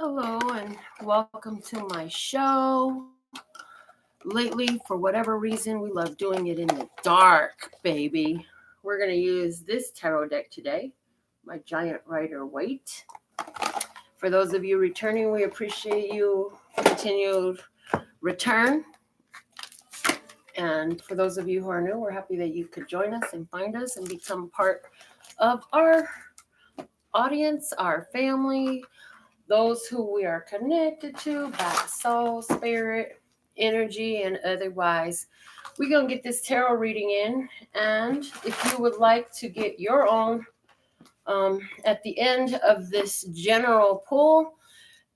Hello and welcome to my show. Lately, for whatever reason, we love doing it in the dark, baby. We're going to use this tarot deck today, my Giant Rider Waite. For those of you returning, we appreciate you continued return. And for those of you who are new, we're happy that you could join us and find us and become part of our audience, our family, those who we are connected to by soul, spirit, energy, and otherwise. We're going to get this tarot reading in. And if you would like to get your own at the end of this general pull,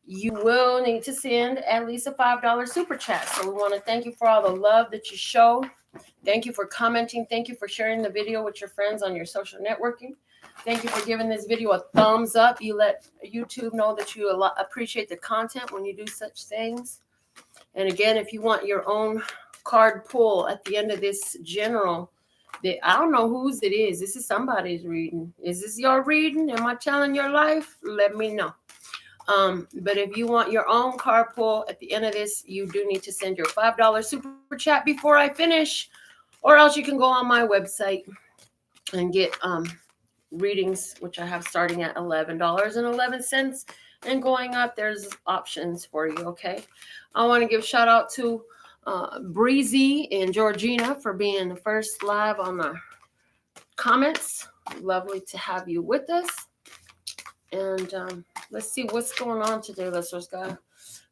you will need to send at least a $5 super chat. So we want to thank you for all the love that you show. Thank you for commenting. Thank you for sharing the video with your friends on your social networking. Thank you for giving this video a thumbs up. You let YouTube know that you appreciate the content when you do such things. And again, if you want your own card pull at the end of this general, I don't know whose it is. This is somebody's reading. Is this your reading? Am I telling your life? Let me know. But if you want your own card pull at the end of this, you do need to send your $5 super chat before I finish, or else you can go on my website and get readings, which I have starting at $11.11 and going up. There's options for you. Okay. I want to give shout out to Breezy and Georgina for being the first live on the comments. Lovely to have you with us. And let's see what's going on today, listeners. God,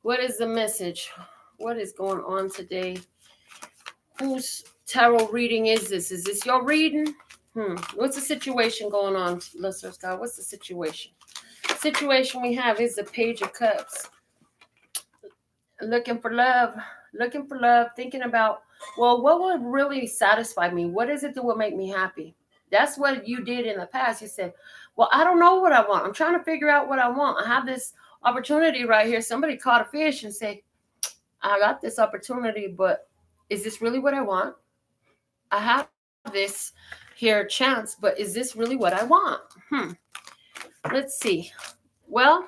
what is the message? What is going on today? Whose tarot reading is this? Is this your reading? What's the situation going on, listeners? God, what's the situation? Situation we have is the Page of Cups. Looking for love, thinking about, well, what would really satisfy me? What is it that would make me happy? That's what you did in the past. You said, well, I don't know what I want. I'm trying to figure out what I want. I have this opportunity right here. Somebody caught a fish and say, I got this opportunity, but is this really what I want? I have this here chance, but is this really what I want? Let's see. Well,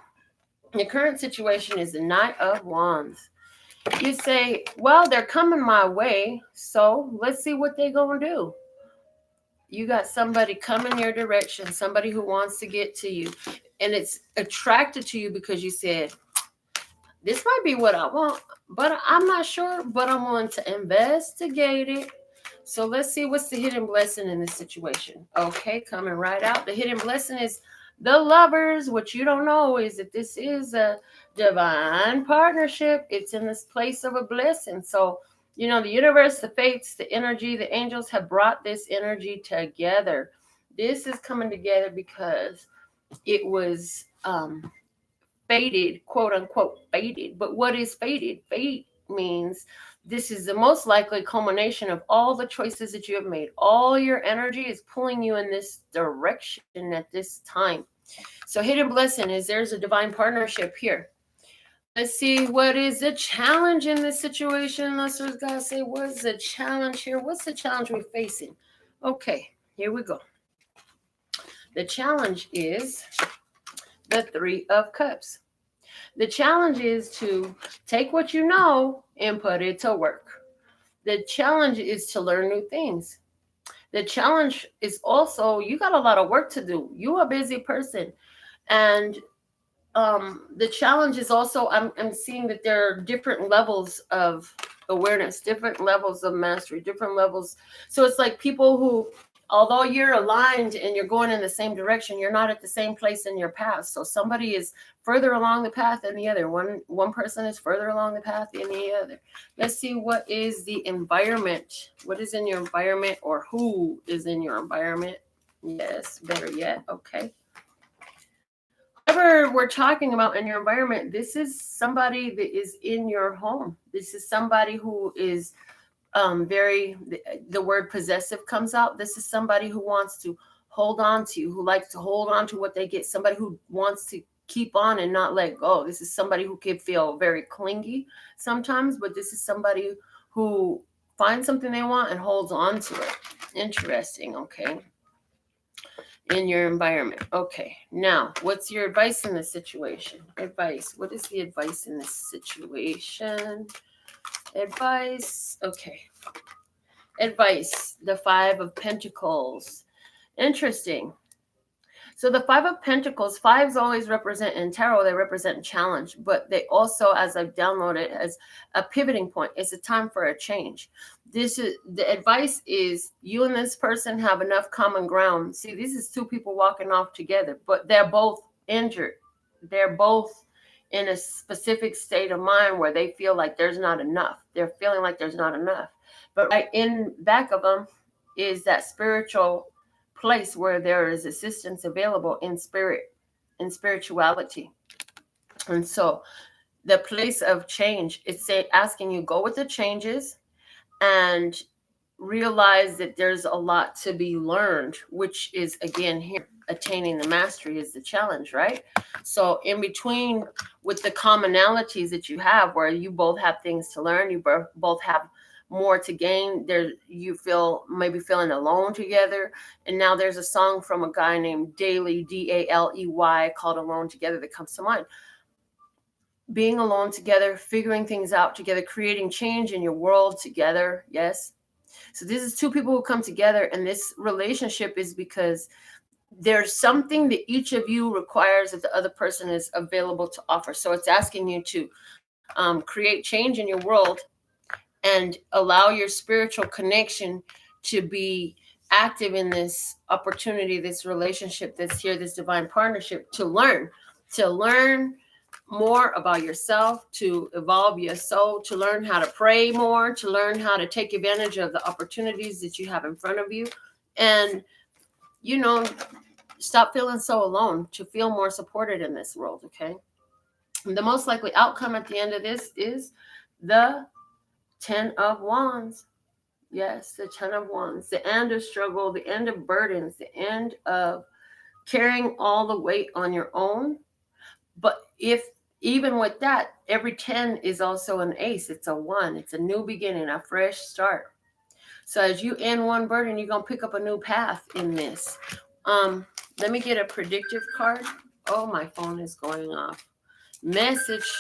the current situation is the Knight of Wands. You say, well, they're coming my way, so let's see what they're going to do. You got somebody coming your direction, somebody who wants to get to you, and it's attracted to you because you said, this might be what I want, but I'm not sure, but I'm willing to investigate it. So let's see what's the hidden blessing in this situation. Okay, coming right out. The hidden blessing is the Lovers. What you don't know is that this is a divine partnership. It's in this place of a blessing. So, you know, the universe, the fates, the energy, the angels have brought this energy together. This is coming together because it was fated, quote unquote, fated. But what is fated? Fate means this is the most likely culmination of all the choices that you have made. All your energy is pulling you in this direction at this time. So hidden blessing is there's a divine partnership here. Let's see, what is the challenge in this situation? Let's just gotta say, what's the challenge here? What's the challenge we're facing? Okay, here we go. The challenge is the Three of Cups. The challenge is to take what you know and put it to work. The challenge is to learn new things. The challenge is also, you got a lot of work to do. You're a busy person. And the challenge is also, I'm seeing that there are different levels of awareness, different levels of mastery, different levels. So it's like people who, although you're aligned and you're going in the same direction, you're not at the same place in your path. So somebody is further along the path than the other. One person is further along the path than the other. Let's see, what is the environment? What is in your environment, or who is in your environment? Yes, better yet. Okay. Whoever we're talking about in your environment, this is somebody that is in your home. This is somebody who is the word possessive comes out. This is somebody who wants to hold on to you, who likes to hold on to what they get, somebody who wants to keep on and not let go. This is somebody who can feel very clingy sometimes, but this is somebody who finds something they want and holds on to it. Interesting. Okay. in your environment. Okay, now what's your advice in this situation? Advice. What is the advice in this situation? Advice. Okay. Advice. The Five of Pentacles. Interesting. So the Five of Pentacles, fives always represent in tarot, they represent challenge, but they also, as I've downloaded, as a pivoting point. It's a time for a change. This is the advice is you and this person have enough common ground. See, this is two people walking off together, but they're both injured. They're both in a specific state of mind where they feel like there's not enough. They're feeling like there's not enough. But right in back of them is that spiritual place where there is assistance available in spirit, in spirituality. And so the place of change, it's asking you go with the changes and realize that there's a lot to be learned, which is again here attaining the mastery is the challenge, right? So in between with the commonalities that you have where you both have things to learn, you both have more to gain, there you feel maybe feeling alone together. And now there's a song from a guy named Daley, Daley, called Alone Together that comes to mind. Being alone together, figuring things out together, creating change in your world together. Yes. So this is two people who come together, and this relationship is because there's something that each of you requires that the other person is available to offer. So it's asking you to create change in your world and allow your spiritual connection to be active in this opportunity, this relationship that's here, this divine partnership, to learn more about yourself, to evolve your soul, to learn how to pray more, to learn how to take advantage of the opportunities that you have in front of you. And, you know, stop feeling so alone, to feel more supported in this world, okay? And the most likely outcome at the end of this is the 10 of Wands. Yes, the 10 of Wands. The end of struggle, the end of burdens, the end of carrying all the weight on your own. But if even with that, every 10 is also an ace. It's a 1. It's a new beginning, a fresh start. So as you end one burden, you're going to pick up a new path in this. Let me get a predictive card. Oh, my phone is going off. Message.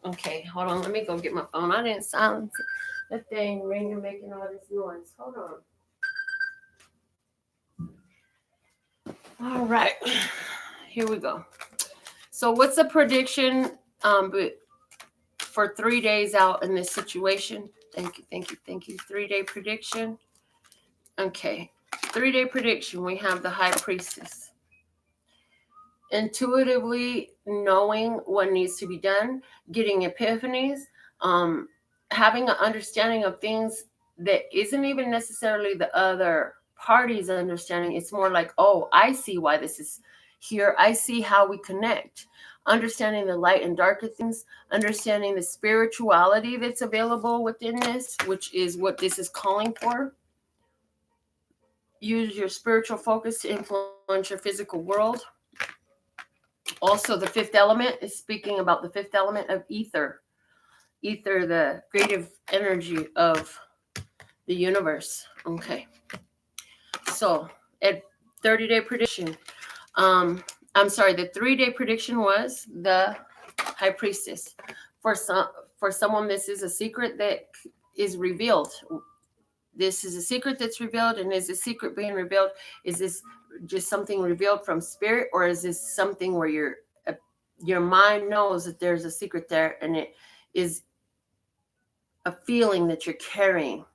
Okay, hold on. Let me go get my phone. I didn't silence the thing ringing, making all this noise. Hold on. All right. Here we go. So what's the prediction for 3 days out in this situation? Thank you. 3-day prediction. Okay. 3-day prediction. We have the High Priestess. Intuitively knowing what needs to be done, getting epiphanies, having an understanding of things that isn't even necessarily the other party's understanding. It's more like, oh, I see why this is here. I see how we connect. Understanding the light and darker things, understanding the spirituality that's available within this, which is what this is calling for. Use your spiritual focus to influence your physical world. Also, the fifth element is speaking about the fifth element of ether. Ether, the creative energy of the universe. Okay. So, at 30-day prediction, I'm sorry, the 3-day prediction was the High Priestess. For someone, this is a secret that is revealed. This is a secret that's revealed, and is a secret being revealed? Is this just something revealed from spirit, or is this something where your mind knows that there's a secret there, and it is a feeling that you're carrying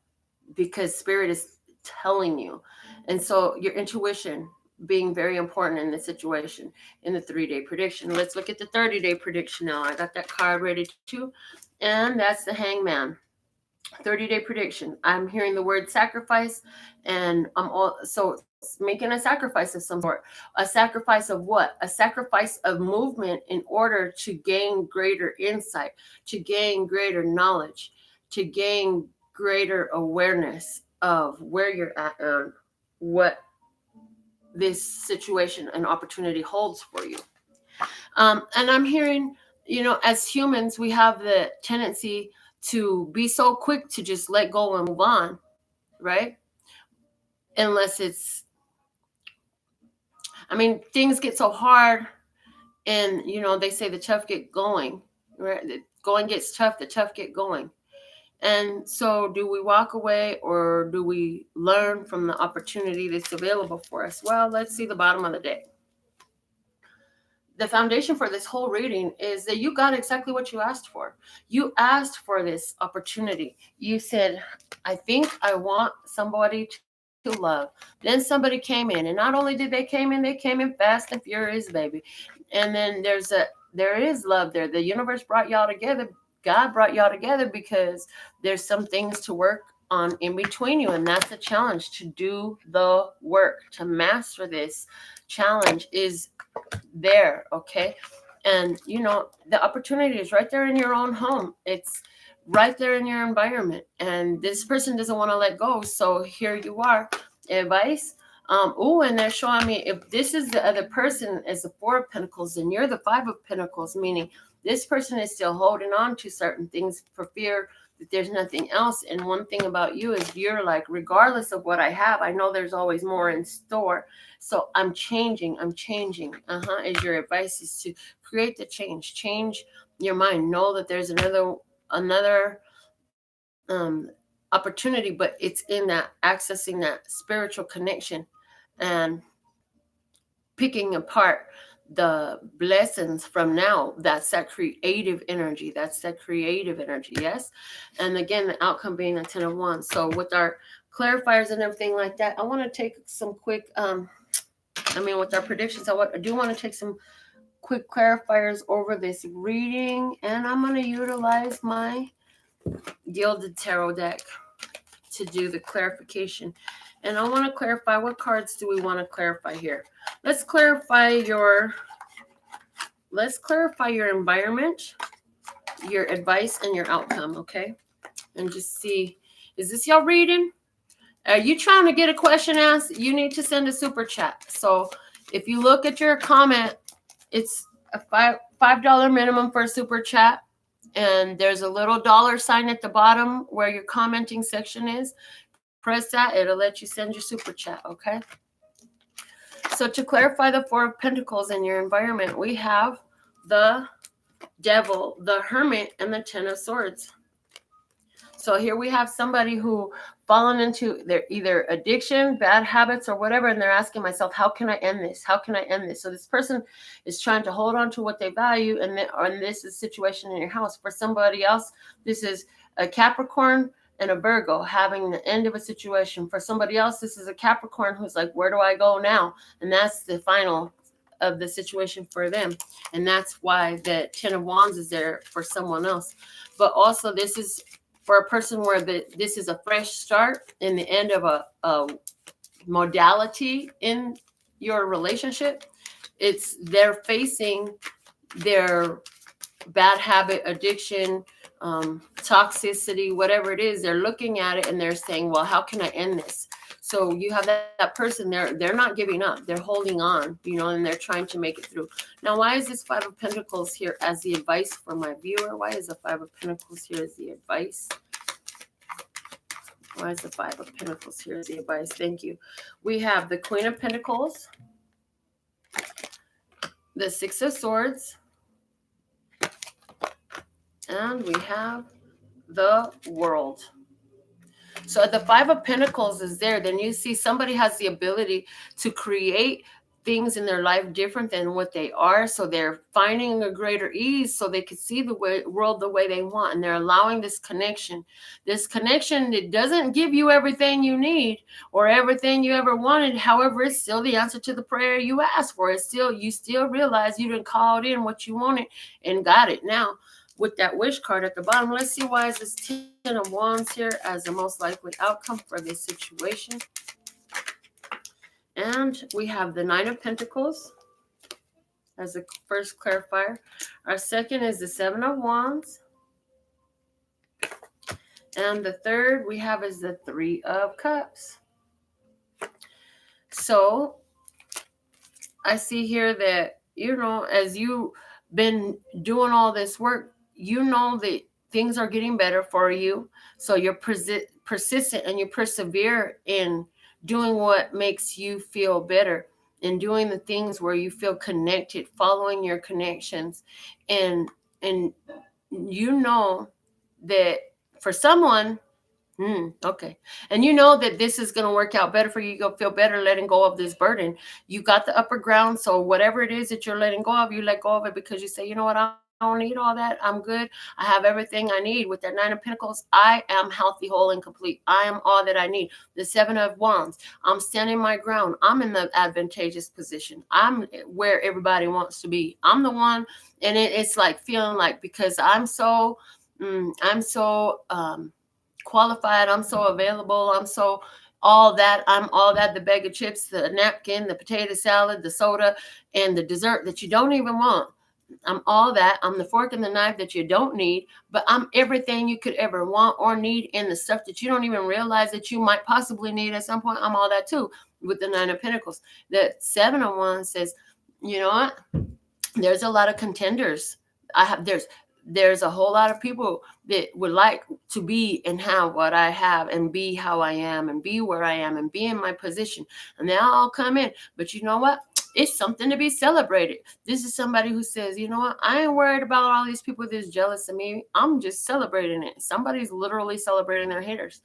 because spirit is telling you? And so your intuition being very important in this situation in the 3-day prediction. Let's look at the 30-day prediction now. I got that card ready too, and that's the Hangman. 30-day prediction. I'm hearing the word sacrifice, and I'm also making a sacrifice of some sort. A sacrifice of what? A sacrifice of movement in order to gain greater insight, to gain greater knowledge, to gain greater awareness of where you're at and what this situation and opportunity holds for you. And I'm hearing, as humans, we have the tendency to be so quick to just let go and move on, right? Unless it's I mean, things get so hard, and they say the tough get going, right? The going gets tough, the tough get going. And so, do we walk away, or do we learn from the opportunity that's available for us? Well, let's see the bottom of the deck. The foundation for this whole reading is that you got exactly what you asked for. You asked for this opportunity. You said, I think I want somebody to love. Then somebody came in, and not only did they came in fast and furious, baby. And then there is love there. The universe brought y'all together. God brought y'all together because there's some things to work on in between you, and that's a challenge to do the work to master this. Challenge is there, okay? And the opportunity is right there in your own home. It's right there in your environment, and this person doesn't want to let go. So here you are. Advice. And they're showing me, if this is the other person as the Four of Pentacles, and you're the Five of Pentacles, meaning this person is still holding on to certain things for fear that there's nothing else. And one thing about you is you're like, regardless of what I have, I know there's always more in store. So I'm changing. Is your advice, is to create the change your mind. Know that there's another opportunity, but it's in that accessing that spiritual connection and picking apart the blessings from now. That's that creative energy. Yes. And again, the outcome being a 10 of Wands. So with our clarifiers and everything like that, I want to take some quick with our predictions, I do want to take some quick clarifiers over this reading, and I'm going to utilize my Gilded Tarot deck to do the clarification. And I want to clarify, what cards do we want to clarify here? Let's clarify your environment, your advice, and your outcome, okay? And just see, is this y'all reading? Are you trying to get a question asked? You need to send a super chat. So if you look at your comment, it's a $5 minimum for a super chat. And there's a little dollar sign at the bottom where your commenting section is. Press that. It'll let you send your super chat, okay? So to clarify the Four of Pentacles in your environment, we have the Devil, the Hermit, and the Ten of Swords. So here we have somebody who fallen into their either addiction, bad habits, or whatever, and they're asking myself, how can I end this? How can I end this? So this person is trying to hold on to what they value, and this is a situation in your house. For somebody else, this is a Capricorn and a Virgo having the end of a situation. For somebody else, this is a Capricorn who's like, where do I go now? And that's the final of the situation for them. And that's why the Ten of Wands is there for someone else. But also this is for a person where this is a fresh start in the end of a modality in your relationship. They're facing their bad habit, addiction, toxicity, whatever it is. They're looking at it and they're saying, well, how can I end this? So you have that person, they're not giving up. They're holding on, and they're trying to make it through. Now, why is this Five of Pentacles here as the advice for my viewer? Why is the Five of Pentacles here as the advice? Why is the Five of Pentacles here as the advice? Thank you. We have the Queen of Pentacles, the Six of Swords, and we have the World. So the Five of Pentacles is there. Then you see somebody has the ability to create things in their life different than what they are. So they're finding a greater ease so they can see the world the way they want. And they're allowing this connection. This connection, it doesn't give you everything you need or everything you ever wanted. However, it's still the answer to the prayer you asked for. You still realize you didn't call in what you wanted and got it. Now, with that wish card at the bottom, let's see why is this Ten of Wands here as the most likely outcome for this situation. And we have the Nine of Pentacles as the first clarifier. Our second is the Seven of Wands. And the third we have is the Three of Cups. So I see here that, as you've been doing all this work, that things are getting better for you. So you're persistent and you persevere in doing what makes you feel better. and doing the things where you feel connected, following your connections, and and you know that for someone. Okay. And you know that this is going to work out better for you. You'll feel better letting go of this burden. You got the upper ground. So whatever it is that you're letting go of, you let go of it because you say, you know what, I don't need all that. I'm good. I have everything I need. With that Nine of Pentacles, I am healthy, whole, and complete. I am all that I need. The Seven of Wands, I'm standing my ground. I'm in the advantageous position. I'm where everybody wants to be. I'm the one. And it's like feeling like, because I'm so qualified, I'm so available, I'm all that, the bag of chips, the napkin, the potato salad, the soda, and the dessert that you don't even want. I'm all that. I'm the fork and the knife that you don't need, but I'm everything you could ever want or need, and the stuff that you don't even realize that you might possibly need at some point. I'm all that too. With the Nine of Pentacles, the Seven of Wands says, you know what, there's a lot of contenders. There's a whole lot of people that would like to be and have what I have, and be how I am, and be where I am, and be in my position, and they all come in. But you know what, it's something to be celebrated. This is somebody who says, you know what, I ain't worried about all these people that's jealous of me. I'm just celebrating it. Somebody's literally celebrating their haters.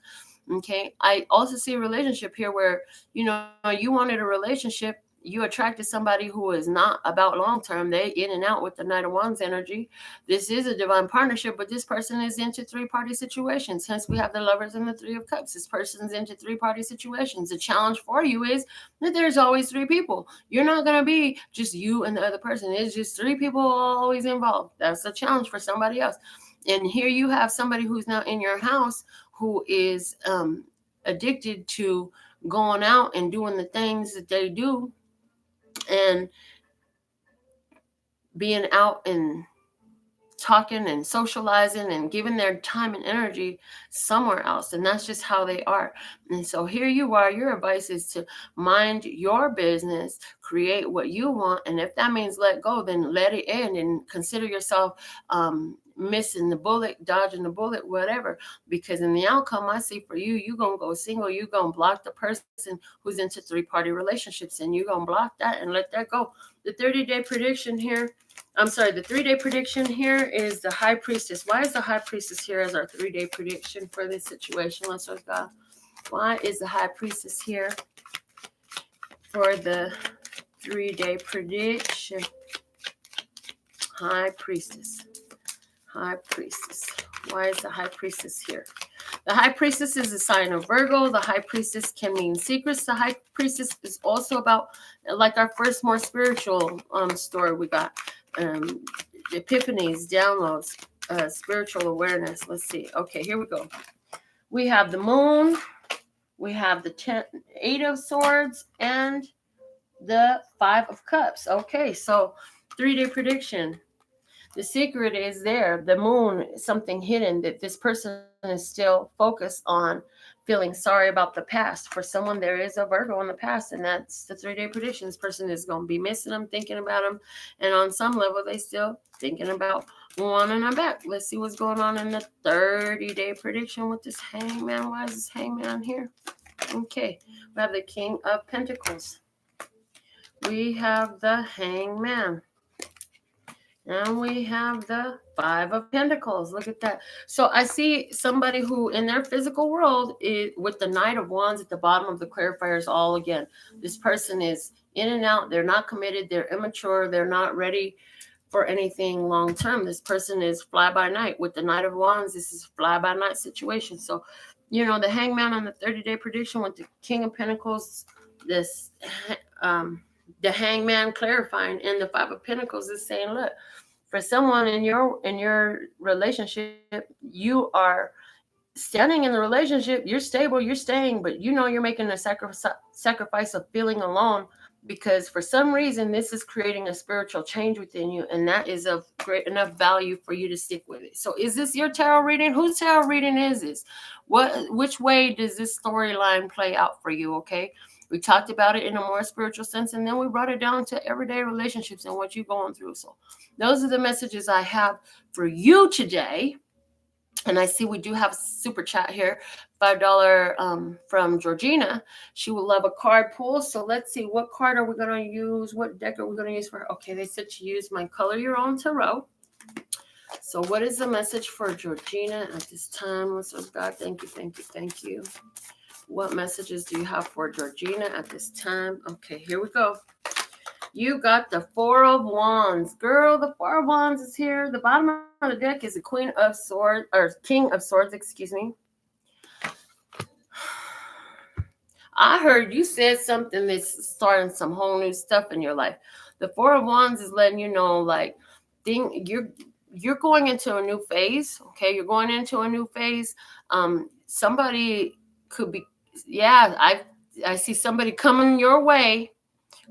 Okay. I also see a relationship here where, you wanted a relationship, you attracted somebody who is not about long term. They in and out with the Knight of Wands energy. This is a divine partnership, but this person is into three-party situations. Hence, we have the Lovers and the Three of Cups. This person's into three-party situations. The challenge for you is that there's always three people. You're not going to be just you and the other person. It's just three people always involved. That's a challenge for somebody else. And here you have somebody who's now in your house who is addicted to going out and doing the things that they do, and being out and talking and socializing and giving their time and energy somewhere else. And that's just how they are. And so here you are. Your advice is to mind your business, create what you want. And if that means let go, then let it end, and consider yourself missing the bullet, dodging the bullet, whatever. Because in the outcome I see for you, you're going to go single. You're going to block the person who's into three-party relationships, and you're going to block that and let that go. The 30-day prediction here, the 3-day prediction here is the High Priestess. Why is the High Priestess here as our 3-day prediction for this situation? Let's look up. Why is the High Priestess here for the 3-day prediction? High Priestess. High Priestess. Why is the High Priestess here? The High Priestess is a sign of Virgo. The High Priestess can mean secrets. The High Priestess is also about, like our first more spiritual story we got, epiphanies, downloads, spiritual awareness. Let's see. Okay, here we go. We have the Moon. We have the Eight of Swords and the Five of Cups. Okay, so 3-day prediction. The secret is there. The Moon, something hidden, that this person is still focused on feeling sorry about the past. For someone, there is a Virgo in the past, and that's the 3-day prediction. This person is going to be missing them, thinking about them, and on some level, they still thinking about wanting them back. Let's see what's going on in the 30-day prediction with this Hangman. Why is this Hangman here? Okay, we have the King of Pentacles. We have the Hangman. And we have the Five of Pentacles. Look at that. So I see somebody who in their physical world is with the Knight of Wands at the bottom of the clarifiers all again. This person is in and out. They're not committed. They're immature. They're not ready for anything long term. This person is fly by night. With the Knight of Wands, this is fly by night situation. So, the Hangman on the 30-day prediction with the King of Pentacles, this the Hangman clarifying, and the Five of Pentacles is saying, look, for someone in your relationship, you are standing in the relationship, you're stable, you're staying, but you're making a sacrifice of feeling alone, because for some reason this is creating a spiritual change within you, and that is of great enough value for you to stick with it. So is this your tarot reading? Whose tarot reading is this? Which way does this storyline play out for you? Okay, we talked about it in a more spiritual sense, and then we brought it down to everyday relationships and what you're going through. So those are the messages I have for you today. And I see we do have a super chat here, $5 from Georgina. She would love a card pull. So let's see, what card are we going to use? What deck are we going to use for her? Okay, they said to use my Color Your Own Tarot. So what is the message for Georgina at this time? Let's God, thank you, thank you, thank you. What messages do you have for Georgina at this time? Okay, here we go. You got the Four of Wands. Girl, the Four of Wands is here. The bottom of the deck is the Queen of Swords, or King of Swords, excuse me. I heard you said something that's starting some whole new stuff in your life. The Four of Wands is letting you know, like, you're going into a new phase. Okay, you're going into a new phase. Somebody could be, yeah, I see somebody coming your way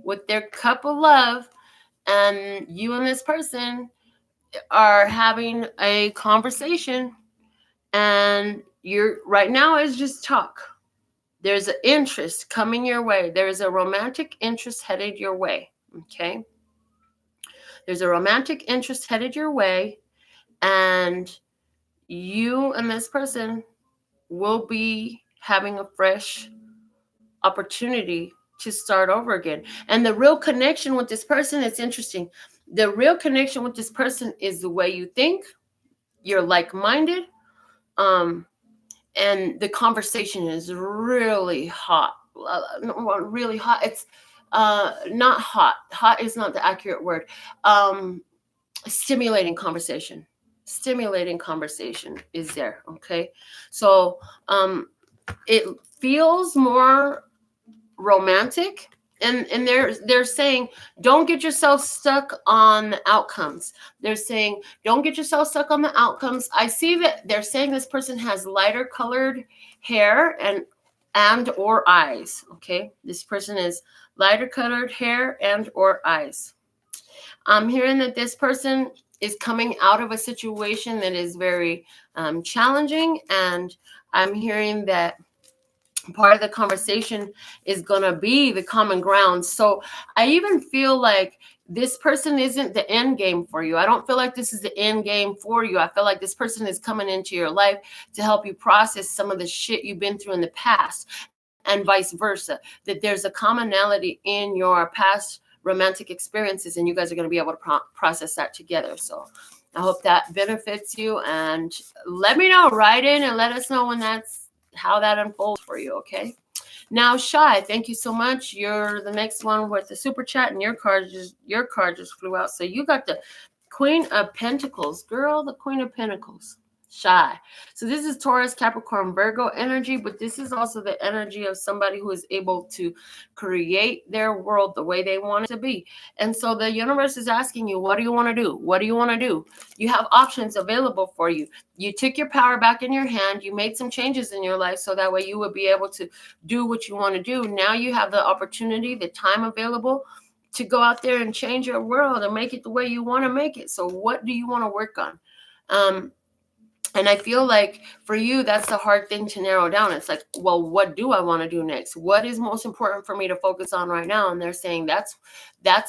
with their cup of love, and you and this person are having a conversation, and you're right now is just talk. There's an interest coming your way. There's a romantic interest headed your way. Okay. There's a romantic interest headed your way, and you and this person will be having a fresh opportunity to start over again. And the real connection with this person is interesting. The real connection with this person is the way you think. You're like-minded. And the conversation is really hot. Really hot. It's not hot. Hot is not the accurate word. Stimulating conversation. Stimulating conversation is there. Okay. So it feels more romantic, and they're saying don't get yourself stuck on the outcomes. They're saying don't get yourself stuck on the outcomes. I see that they're saying this person has lighter colored hair and or eyes. Okay, this person is lighter colored hair and or eyes. I'm hearing that this person is coming out of a situation that is very challenging, and I'm hearing that part of the conversation is going to be the common ground. So I even feel like this person isn't the end game for you. I don't feel like this is the end game for you. I feel like this person is coming into your life to help you process some of the shit you've been through in the past, and vice versa, that there's a commonality in your past romantic experiences, and you guys are going to be able to process that together. So I hope that benefits you, and let me know, write in and let us know when that's how that unfolds for you. Okay. Now, Shy, thank you so much. You're the next one with the super chat, and your card just flew out. So you got the Queen of Pentacles, girl, the Queen of Pentacles. Shy. So this is Taurus, Capricorn, Virgo energy, but this is also the energy of somebody who is able to create their world the way they want it to be. And so the universe is asking you, what do you want to do? What do you want to do? You have options available for you. You took your power back in your hand. You made some changes in your life so that way you would be able to do what you want to do. Now you have the opportunity, the time available to go out there and change your world and make it the way you want to make it. So what do you want to work on? And I feel like for you, that's the hard thing to narrow down. It's like, well, what do I want to do next? What is most important for me to focus on right now? And they're saying that's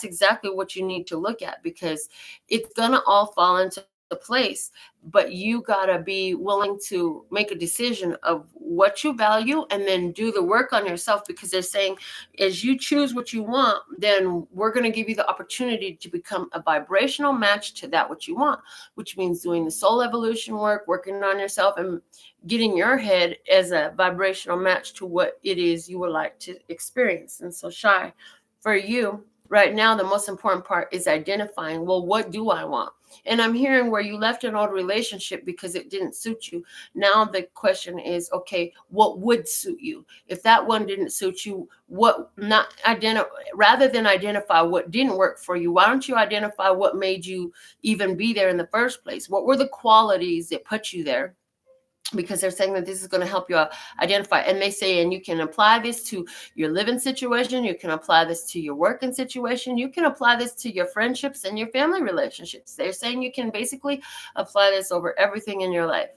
exactly what you need to look at, because it's going to all fall into place, but you got to be willing to make a decision of what you value and then do the work on yourself, because they're saying as you choose what you want, then we're going to give you the opportunity to become a vibrational match to that what you want, which means doing the soul evolution work, working on yourself, and getting your head as a vibrational match to what it is you would like to experience. And so, Shy, for you right now, the most important part is identifying, well, what do I want? And I'm hearing where you left an old relationship because it didn't suit you. Now the question is, okay, what would suit you? If that one didn't suit you, rather than identify what didn't work for you, why don't you identify what made you even be there in the first place? What were the qualities that put you there? Because they're saying that this is going to help you identify. And they say, and you can apply this to your living situation. You can apply this to your working situation. You can apply this to your friendships and your family relationships. They're saying you can basically apply this over everything in your life.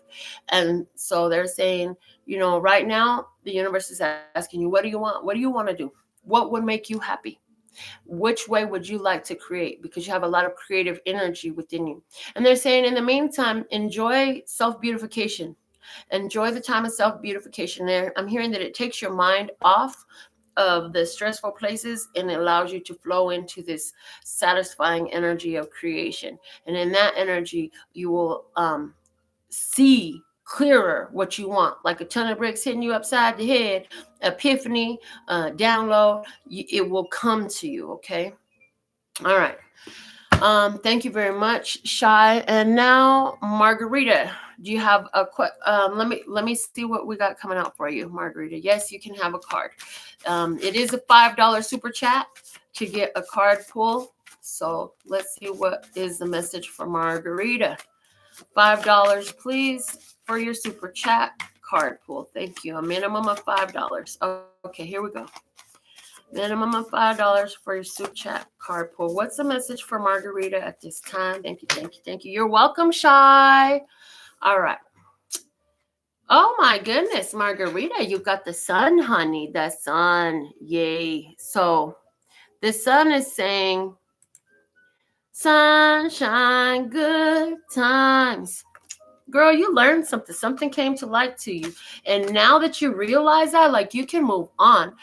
And so they're saying, right now, the universe is asking you, what do you want? What do you want to do? What would make you happy? Which way would you like to create? Because you have a lot of creative energy within you. And they're saying, in the meantime, enjoy self beautification. Enjoy the time of self beautification. There, I'm hearing that it takes your mind off of the stressful places and it allows you to flow into this satisfying energy of creation. And in that energy, you will see clearer what you want, like a ton of bricks hitting you upside the head, epiphany, download. It will come to you. Okay. All right. Thank you very much, Shy. And now, Margarita, do you have a let me see what we got coming out for you, Margarita. Yes, you can have a card. It is a $5 super chat to get a card pull. So let's see what is the message for Margarita. $5, please, for your super chat card pull. Thank you. A minimum of $5. Okay, here we go. Minimum of $5 for your super chat card pull. What's the message for Margarita at this time? Thank you, thank you, thank you. You're welcome, Shy. All right. Oh my goodness, Margarita, you got the sun, honey. The sun. Yay. So the sun is saying, sunshine, good times. Girl, you learned something. Something came to light to you. And now that you realize that, like, you can move on.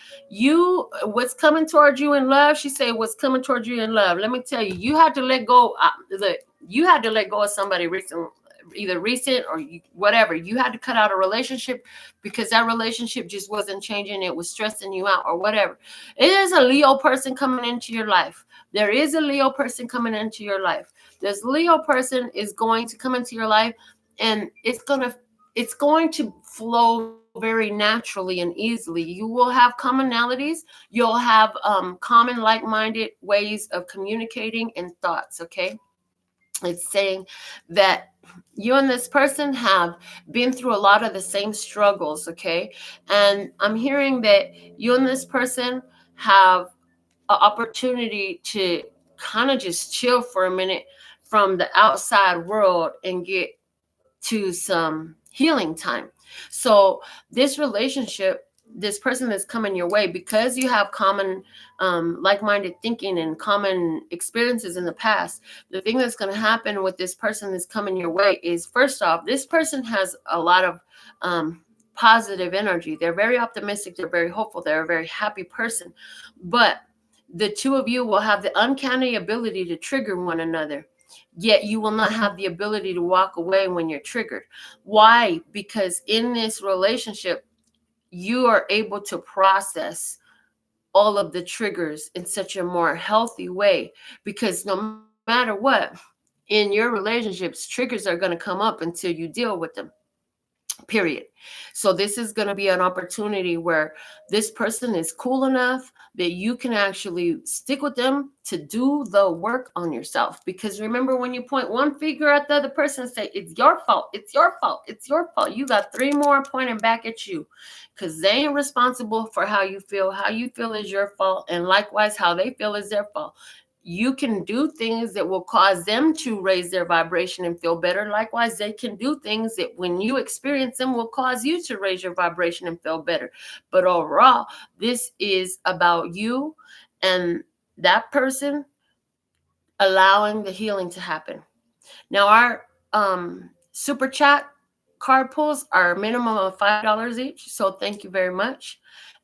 What's coming towards you in love, she said, what's coming towards you in love. Let me tell you, you had to let go. You had to let go of somebody recent, either recent or whatever. You had to cut out a relationship because that relationship just wasn't changing. It was stressing you out or whatever. It is a Leo person coming into your life. There is a Leo person coming into your life. This Leo person is going to come into your life, and it's going to flow very naturally and easily. You will have commonalities. You'll have common, like-minded ways of communicating and thoughts. Okay, it's saying that you and this person have been through a lot of the same struggles. Okay, and I'm hearing that you and this person have an opportunity to kind of just chill for a minute from the outside world and get to some healing time. So this relationship, this person that's coming your way, because you have common like-minded thinking and common experiences in the past, the thing that's going to happen with this person that's coming your way is, first off, this person has a lot of positive energy. They're very optimistic. They're very hopeful. They're a very happy person. But the two of you will have the uncanny ability to trigger one another, yet you will not have the ability to walk away when you're triggered. Why? Because in this relationship, you are able to process all of the triggers in such a more healthy way, because no matter what, in your relationships, triggers are going to come up until you deal with them, period. So this is going to be an opportunity where this person is cool enough that you can actually stick with them to do the work on yourself. Because remember, when you point one finger at the other person and say, it's your fault, it's your fault, it's your fault, you got three more pointing back at you, because they ain't responsible for how you feel. How you feel is your fault, and likewise how they feel is their fault. You can do things that will cause them to raise their vibration and feel better. Likewise, they can do things that when you experience them will cause you to raise your vibration and feel better. But overall, this is about you and that person allowing the healing to happen. Now, our super chat card pulls are a minimum of $5 each. So thank you very much.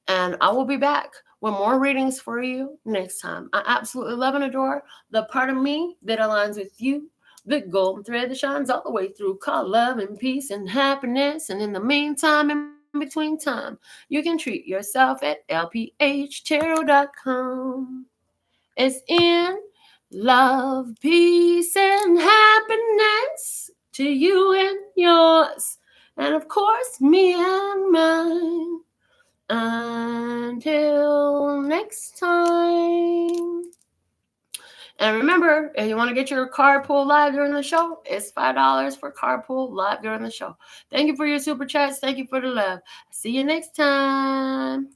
And I will be back with more readings for you next time. I absolutely love and adore the part of me that aligns with you, the golden thread that shines all the way through, called love and peace and happiness. And in the meantime, in between time, you can treat yourself at lphtarot.com. It's in love, peace, and happiness to you and yours, and of course, me and mine. Until next time. And remember, if you want to get your card pull live during the show, it's $5 for card pull live during the show. Thank you for your super chats. Thank you for the love. See you next time.